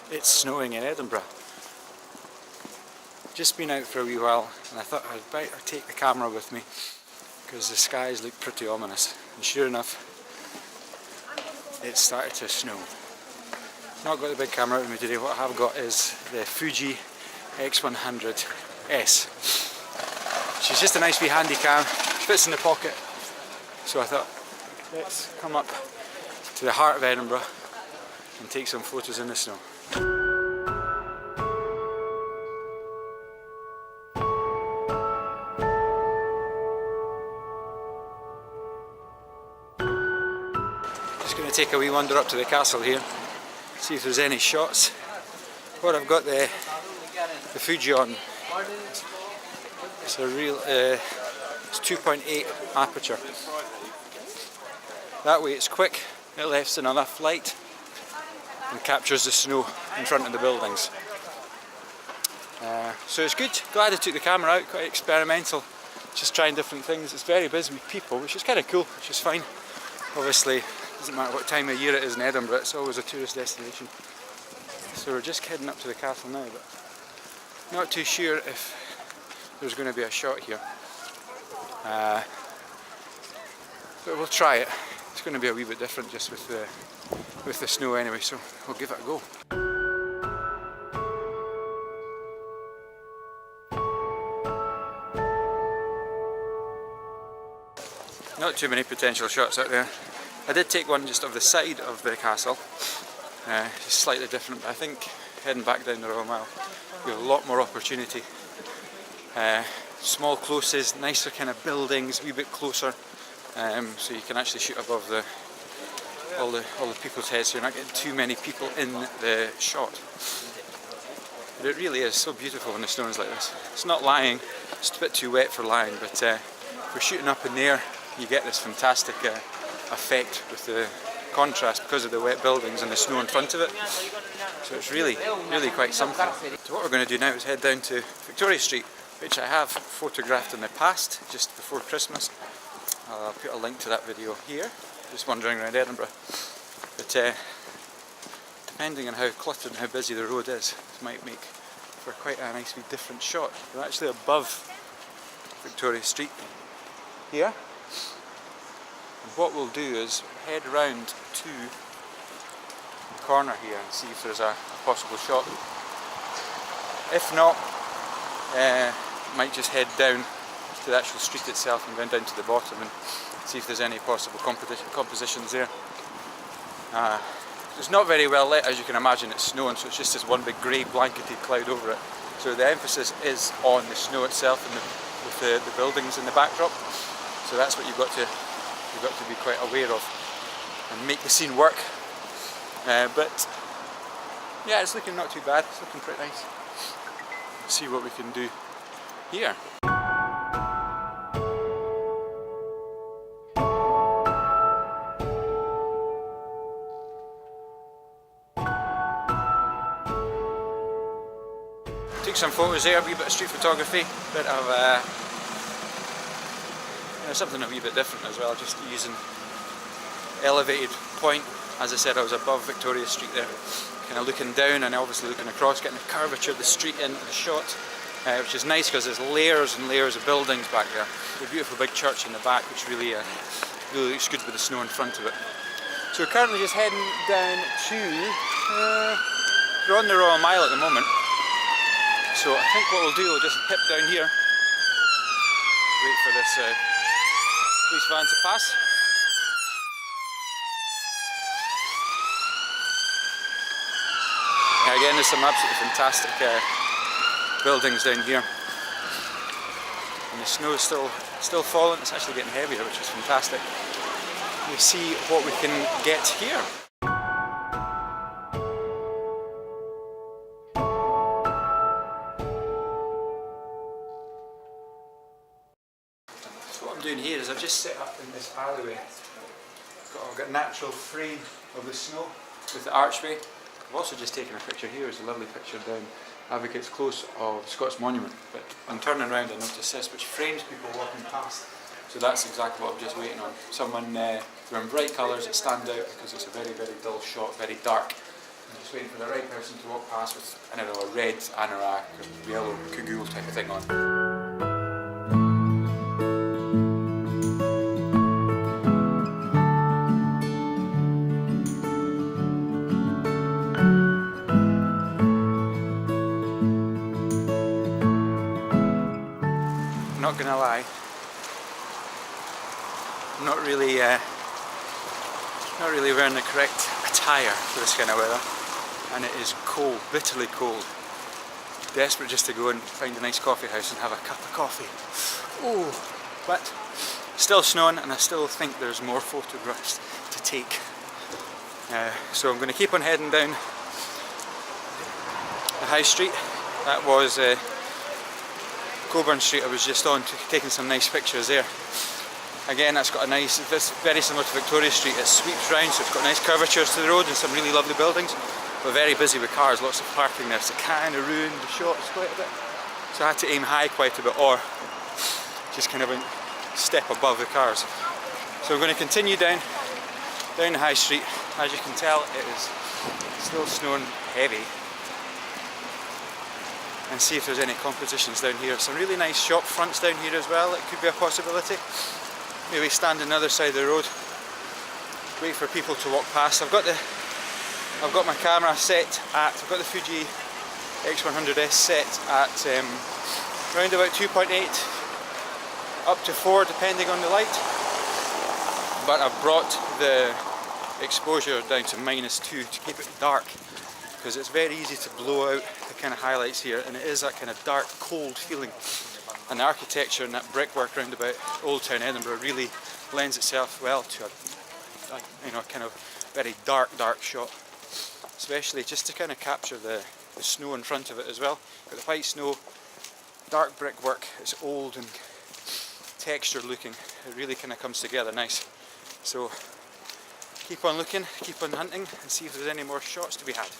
It's snowing in Edinburgh. Just been out for a wee while and I thought I'd better take the camera with me because the skies look pretty ominous, and sure enough it started to snow. Not got the big camera with me today. What I have got is the Fuji X100S. She's just a nice wee handy cam, fits in the pocket, so I thought let's come up to the heart of Edinburgh and take some photos in the snow. Just going to take a wee wander up to the castle here, see if there's any shots. What I've got the Fuji on, it's a real, it's 2.8 aperture. That way it's quick, it lets in enough light and captures the snow in front of the buildings. So it's good. Glad I took the camera out, quite experimental, just trying different things. It's very busy with people, which is kind of cool, which is fine. Obviously, doesn't matter what time of year it is in Edinburgh, it's always a tourist destination. So we're just heading up to the castle now, but not too sure if there's going to be a shot here. But we'll try it. It's going to be a wee bit different just with the snow anyway, so we'll give it a go. Not too many potential shots out there. I did take one just of the side of the castle, just slightly different, but I think heading back down the Royal Mile we have a lot more opportunity. Small closes, nicer kind of buildings, a wee bit closer, so you can actually shoot above all the people's heads, so you're not getting too many people in the shot. But it really is so beautiful when the snow is like this. It's not lying, it's a bit too wet for lying, but if we're shooting up in the air, you get this fantastic effect with the contrast because of the wet buildings and the snow in front of it. So it's really quite something. So what we're going to do now is head down to Victoria Street, which I have photographed in the past, just before Christmas. I'll put a link to that video here, just wandering around Edinburgh. But depending on how cluttered and how busy the road is, this might make for quite a nicely different shot. We're actually above Victoria Street here. And what we'll do is head round to the corner here and see if there's a possible shot. If not, might just head down to the actual street itself and go down to the bottom and see if there's any possible compositions there. It's not very well lit, as you can imagine. It's snowing, so it's just this one big grey blanketed cloud over it. So the emphasis is on the snow itself and with the buildings in the backdrop. So that's what you've got to be quite aware of and make the scene work. But yeah, it's looking not too bad. It's looking pretty nice. Let's see what we can do here. Took some photos there, a wee bit of street photography, bit of something a wee bit different as well, just using elevated point. As I said, I was above Victoria Street there, kind of looking down and obviously looking across, getting the curvature of the street into the shot, which is nice because there's layers and layers of buildings back there. A beautiful big church in the back, which really looks good with the snow in front of it. So we're currently just heading down to, we're on the Royal Mile at the moment. So I think what we'll do, we'll just hip down here, wait for this police van to pass. Again, there's some absolutely fantastic buildings down here. And the snow is still falling, it's actually getting heavier, which is fantastic. We'll see what we can get here. So what I'm doing here is I've just set up in this alleyway. I've got a natural frame of the snow with the archway. I've also just taken a picture here. It's a lovely picture down Advocates Close of the Scots Monument, but I'm turning around and notice this, which frames people walking past. So that's exactly what I'm just waiting on. Someone wearing bright colours that stand out because it's a very, very dull shot, very dark. I'm just waiting for the right person to walk past with, I don't know, a red anorak or yellow cagoule type of thing on. Not gonna lie, I'm not really wearing the correct attire for this kind of weather, and it is cold, bitterly cold. Desperate just to go and find a nice coffee house and have a cup of coffee. Oh, but still snowing, and I still think there's more photographs to take. So I'm going to keep on heading down the high street. That was Coburn Street I was just on, taking some nice pictures there. Again, that's got a nice, it's very similar to Victoria Street, it sweeps round, so it's got nice curvatures to the road and some really lovely buildings, but very busy with cars, lots of parking there, so it kind of ruined the shots quite a bit. So I had to aim high quite a bit, or just kind of a step above the cars. So we're going to continue down the high street. As you can tell, it is still snowing heavy. And see if there's any compositions down here. Some really nice shop fronts down here as well, it could be a possibility. Maybe stand on the other side of the road, wait for people to walk past. I've got my camera set at, I've got the Fuji X100S set at around about 2.8 up to 4 depending on the light. But I've brought the exposure down to -2 to keep it dark, because it's very easy to blow out the kind of highlights here, and it is that kind of dark, cold feeling. And the architecture and that brickwork round about Old Town Edinburgh really lends itself well to a kind of very dark shot, especially just to kind of capture the snow in front of it as well. Got the white snow, dark brickwork, it's old and textured looking. It really kind of comes together nice. So keep on looking, keep on hunting, and see if there's any more shots to be had.